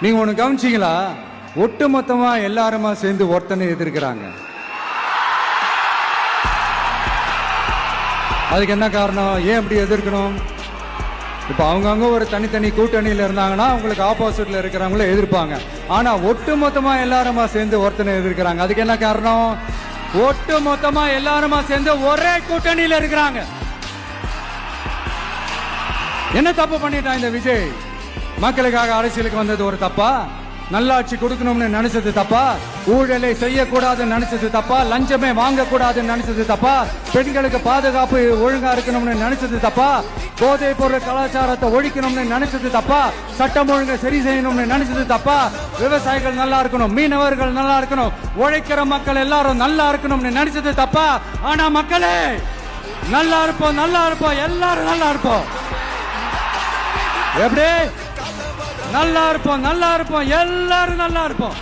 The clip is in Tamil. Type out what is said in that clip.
நீங்க ஒண்ணு கவனிச்சீங்களா? ஒட்டு மொத்தமா எல்லாருமா சேர்ந்து ஒருத்தனை எதிர்க்கிறாங்க. அதுக்கு என்ன காரணம்? ஏன் இப்படி எதிர்க்கணும்? இப்ப அவங்கவுங்க ஒரு தனித்தனி கூட்டணியில இருந்தாங்கன்னா அவங்களுக்கு ஆப்போசிட்ல இருக்கிறவங்கள எதிர்ப்பாங்க. ஆனா ஒட்டு மொத்தமா எல்லாருமா சேர்ந்து ஒருத்தனை எதிர்க்கிறாங்க. அதுக்கு என்ன காரணம்? ஒட்டு மொத்தமா எல்லாருமா சேர்ந்து ஒரே கூட்டணியில இருக்கிறாங்க. என்ன தப்பு பண்ணிட்டான் இந்த விஜய்? மக்களுக்காக அரசியலுக்கு வந்தது ஒரு தப்பா? நல்லாட்சி கொடுக்கணும்னு நினைச்சது தப்பா? ஊழலை செய்யக்கூடாதுன்னு நினைச்சது தப்பா? லஞ்சமே வாங்க கூடாதுன்னு நினைச்சது தப்பா? பெண்களுக்கு பாதுகாப்பு ஒழுங்கா இருக்கணும்னு நினைச்சது தப்பா? போதைப் பொருள் கலாச்சாரத்தை ஒழிக்கணும்னு நினைச்சது தப்பா? சட்டம் ஒழுங்கை சரி செய்யணும்னு நினைச்சது தப்பா? விவசாயிகள் நல்லா இருக்கணும், மீனவர்கள் நல்லா இருக்கணும், உழைக்கிற மக்கள் எல்லாரும் நல்லா இருக்கணும்னு நினைச்சது தப்பா? ஆனா மக்களே நல்லா இருப்போம், நல்லா இருப்போம், எல்லாரும் நல்லா இருப்போம். எப்படி நல்லா இருப்போம், நல்லா இருப்போம், எல்லாரும் நல்லா இருப்போம்.